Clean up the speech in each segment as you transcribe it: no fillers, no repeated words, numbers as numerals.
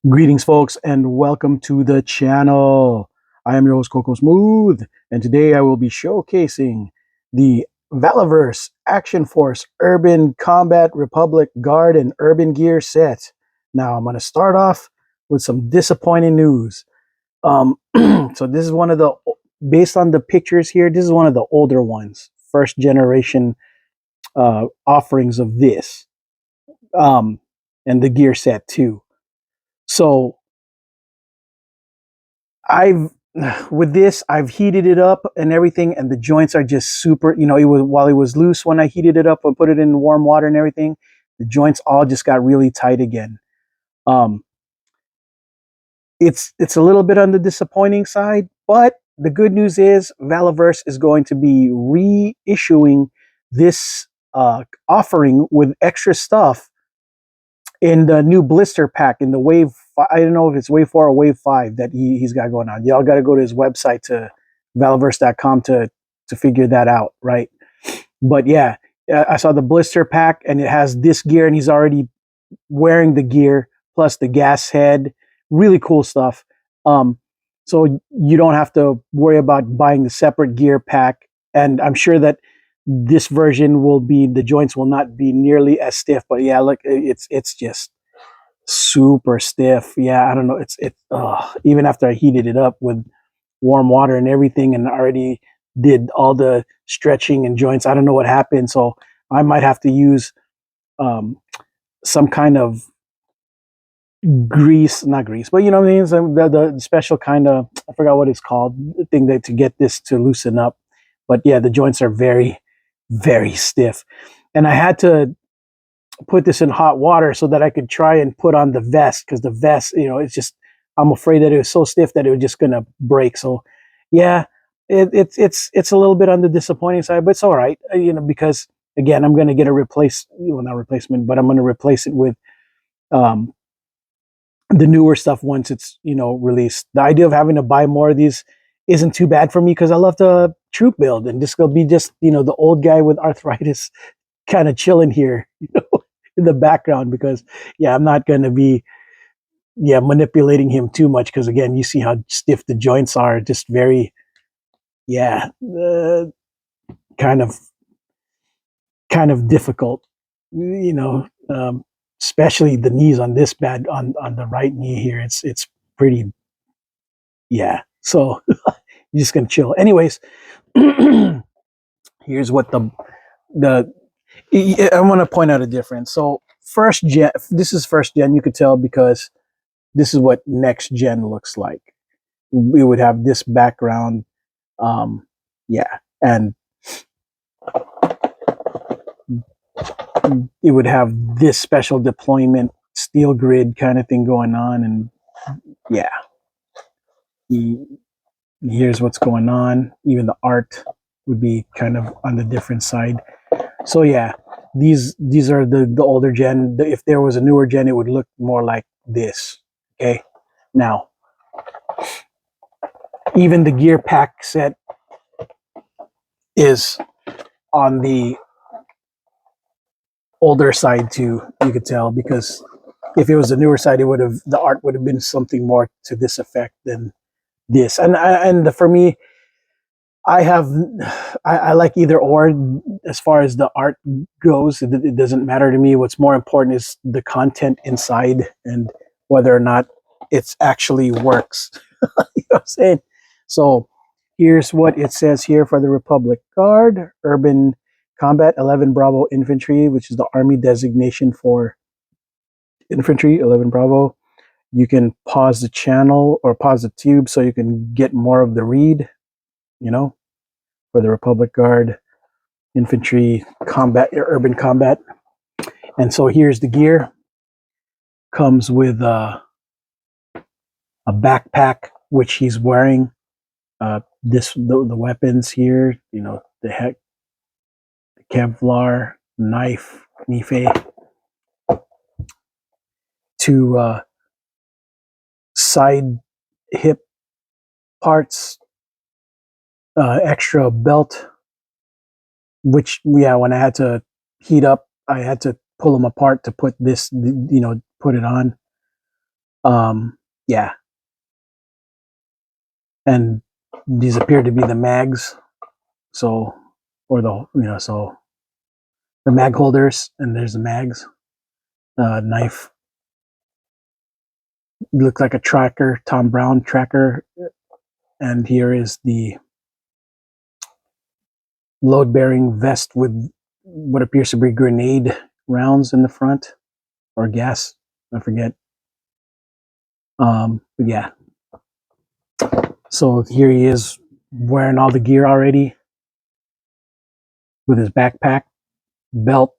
Greetings, folks, and welcome to the channel. I am your host, Coco Smooth, and today I will be showcasing the Valaverse Action Force Urban Combat Republic Guard and Urban Gear set. Now, I'm going to start off with some disappointing news. So this is one of the, based on the pictures here, this is one of the older ones, first generation offerings of this, and the gear set too. So I've with this, I've heated it up and everything, and the joints are just super. It was while it was loose when I heated it up and put it in warm water and everything, the joints all just got really tight again. Um, it's a little bit on the disappointing side, but the good news is Valaverse is going to be reissuing this offering with extra stuff in the new blister pack in the wave. I don't know if it's wave 4 or wave 5 that he's got going on. Y'all got to go to his website to valaverse.com to figure that out, right? But yeah, I saw the blister pack and it has this gear, and he's already wearing the gear plus the gas head. Really cool stuff. So you don't have to worry about buying the separate gear pack, and I'm sure that this version will be, the joints will not be nearly as stiff. But yeah, look, it's just super stiff. Yeah, I don't know. Even after I heated it up with warm water and everything, and already did all the stretching and joints, I don't know what happened. So I might have to use um, some kind of grease, not grease, but you know what I mean. The special kind of, I forgot what it's called, thing that to get this to loosen up. But yeah, the joints are very, very stiff, and I had to put this in hot water so that I could try and put on the vest, because the vest, it's just, I'm afraid that it was so stiff that it was just gonna break. So yeah, it's a little bit on the disappointing side, but it's all right, because again, I'm gonna get a not replacement, but I'm gonna replace it with um, the newer stuff once it's released. The idea of having to buy more of these isn't too bad for me, because I love the troop build, and this will be just the old guy with arthritis kind of chilling here, in the background, because yeah, I'm not going to be manipulating him too much, because again, you see how stiff the joints are, just very yeah kind of difficult, especially the knees on this bad, on the right knee here. It's pretty, yeah. So you're just gonna chill anyways. Here's what the I want to point out a difference. So first gen, this is first gen, you could tell, because this is what next gen looks like. We would have this background, yeah, and it would have this special deployment steel grid kind of thing going on, and yeah, here's what's going on. Even the art would be kind of on the different side. So yeah, these are the older gen. If there was a newer gen, it would look more like this. Okay, now even the gear pack set is on the older side too. You could tell, because if it was the newer side, the art would have been something more to this effect than this. And for me, I like either or. As far as the art goes, it doesn't matter to me. What's more important is the content inside, and whether or not it's actually works. You know what I'm saying? So here's what it says here for the Republic Guard, Urban Combat 11 Bravo Infantry, which is the Army designation for infantry, 11 Bravo. You can pause the channel or pause the tube so you can get more of the read, for the Republic Guard Infantry Combat, Urban Combat. And so here's the gear. Comes with a backpack, which he's wearing. The weapons here, the Kevlar knife, Nife, two side hip parts, extra belt, which, yeah, when I had to heat up, I had to pull them apart to put this, put it on. Yeah, and these appear to be the mags. So, or the so the mag holders, and there's the mags. Knife looks like a tracker, Tom Brown tracker, and here is the load-bearing vest with what appears to be grenade rounds in the front, or gas. I forget. But yeah, so here he is wearing all the gear already with his backpack, belt,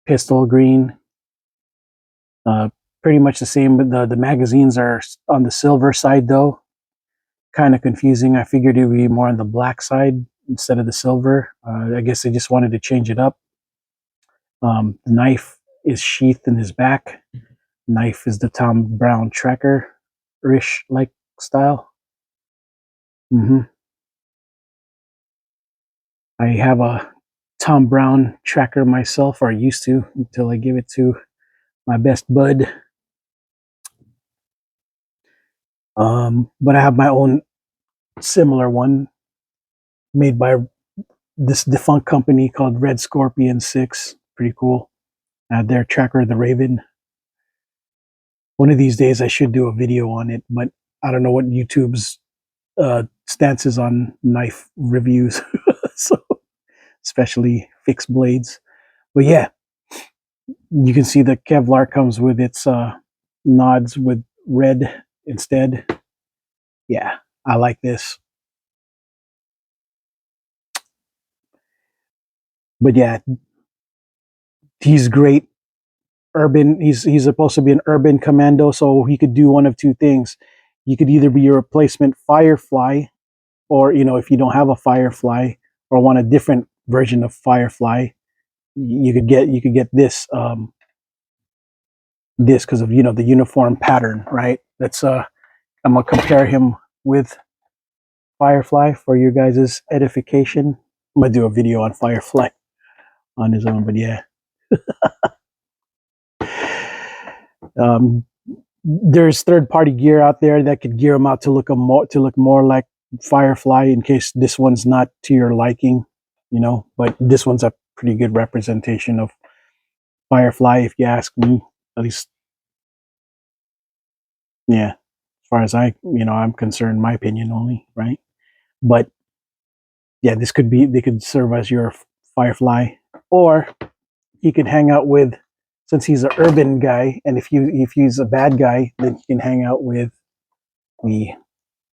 pistol green. Uh, Pretty much the same, but the magazines are on the silver side though. Kind of confusing. I figured it would be more on the black side instead of the silver. I guess they just wanted to change it up. The knife is sheathed in his back. Knife is the Tom Brown tracker-ish like style. hmm I have a Tom Brown tracker myself, or I used to, until I give it to my best bud. But I have my own similar one made by this defunct company called Red Scorpion 6. Pretty cool. Their tracker, the Raven. One of these days, I should do a video on it, but I don't know what YouTube's stance is on knife reviews, so especially fixed blades. But yeah, you can see the Kevlar comes with its nods with red instead. Yeah, I like this. But yeah, he's great. Urban. He's supposed to be an urban commando, so he could do one of two things. You could either be your replacement Firefly, or if you don't have a Firefly or want a different version of Firefly, you could get this because of the uniform pattern, right? That's I'm gonna compare him with Firefly for you guys' edification. I'm gonna do a video on Firefly on his own, but yeah. Um, there's third-party gear out there that could gear him out to look more like Firefly in case this one's not to your liking, But this one's a pretty good representation of Firefly, if you ask me. At least, yeah, as far as I'm concerned, my opinion only, right? But yeah, they could serve as your Firefly, or he could hang out with, since he's an urban guy, and if he's a bad guy, then he can hang out with the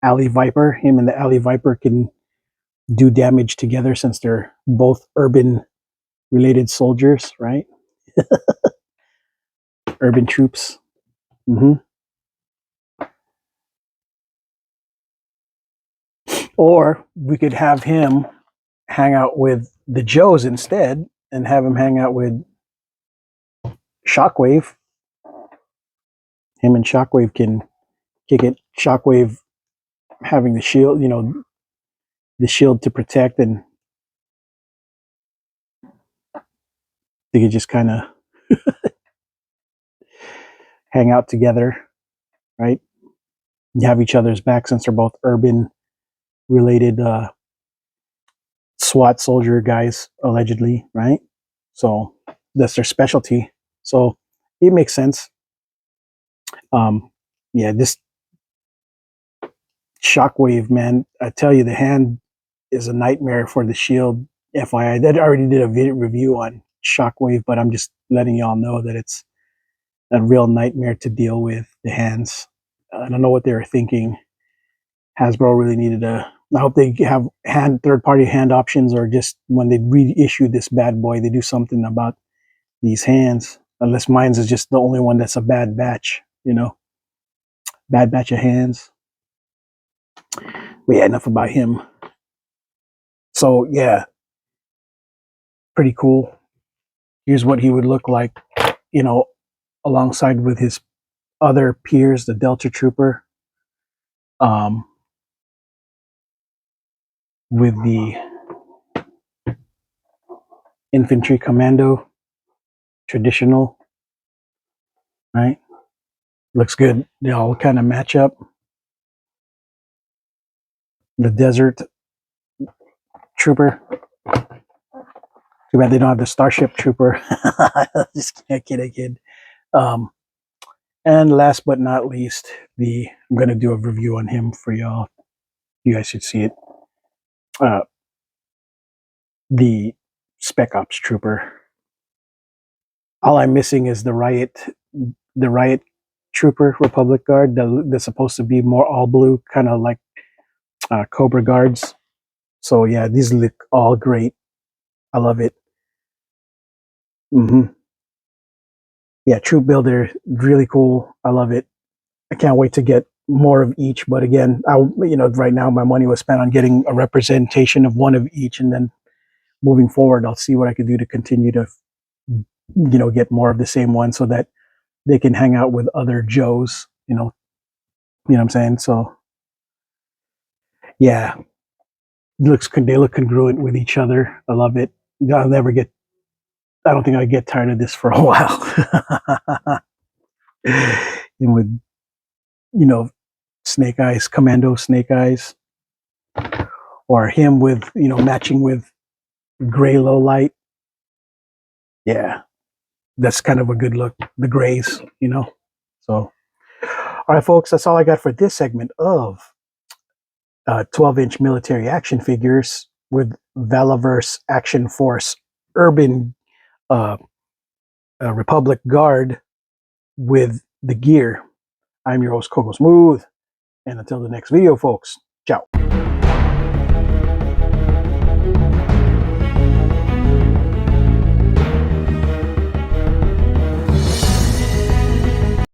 Alley Viper. Him and the Alley Viper can do damage together since they're both urban related soldiers, right? Urban troops. hmm Or we could have him hang out with the Joes instead, and have him hang out with Shockwave. Him and Shockwave can kick it. Shockwave having the shield to protect, and they could just kind of hang out together, right? You have each other's back since they're both urban related SWAT soldier guys, allegedly, right? So that's their specialty. So it makes sense. Um, yeah, this Shockwave, man, I tell you, the hand is a nightmare for the shield. FYI, that already did a video review on Shockwave, but I'm just letting y'all know that it's a real nightmare to deal with. The hands. I don't know what they were thinking. Hasbro really needed a. I hope they have third-party hand options, or just when they reissue this bad boy, they do something about these hands. Unless mine's is just the only one that's a bad batch, bad batch of hands. But yeah, enough about him. So yeah, pretty cool. Here's what he would look like, you know, alongside with his other peers, the Delta Trooper, um, with the Infantry Commando, traditional, right? Looks good. They all kind of match up. The desert trooper. Too bad they don't have the starship trooper. Just kidding. Um, and last but not least, I'm gonna do a review on him for y'all. You guys should see it. Uh, the Spec Ops trooper. All I'm missing is the riot trooper Republic Guard. They're supposed to be more all blue, kind of like Cobra Guards. So yeah, these look all great. I love it. Hmm. Yeah, Troop Builder, really cool. I love it. I can't wait to get more of each. But again, right now my money was spent on getting a representation of one of each, and then moving forward, I'll see what I can do to continue to, get more of the same one, so that they can hang out with other Joes. What I'm saying. So yeah, they look congruent with each other. I love it. I'll never get. I don't think I get tired of this for a while. And with you know Snake Eyes, Commando Snake Eyes, or him with matching with gray low light. Yeah, that's kind of a good look. The grays. So, all right, folks, that's all I got for this segment of 12-inch military action figures with Valaverse Action Force Urban uh, Republic Guard with the gear. I'm your host, Coco Smooth, and until the next video, folks,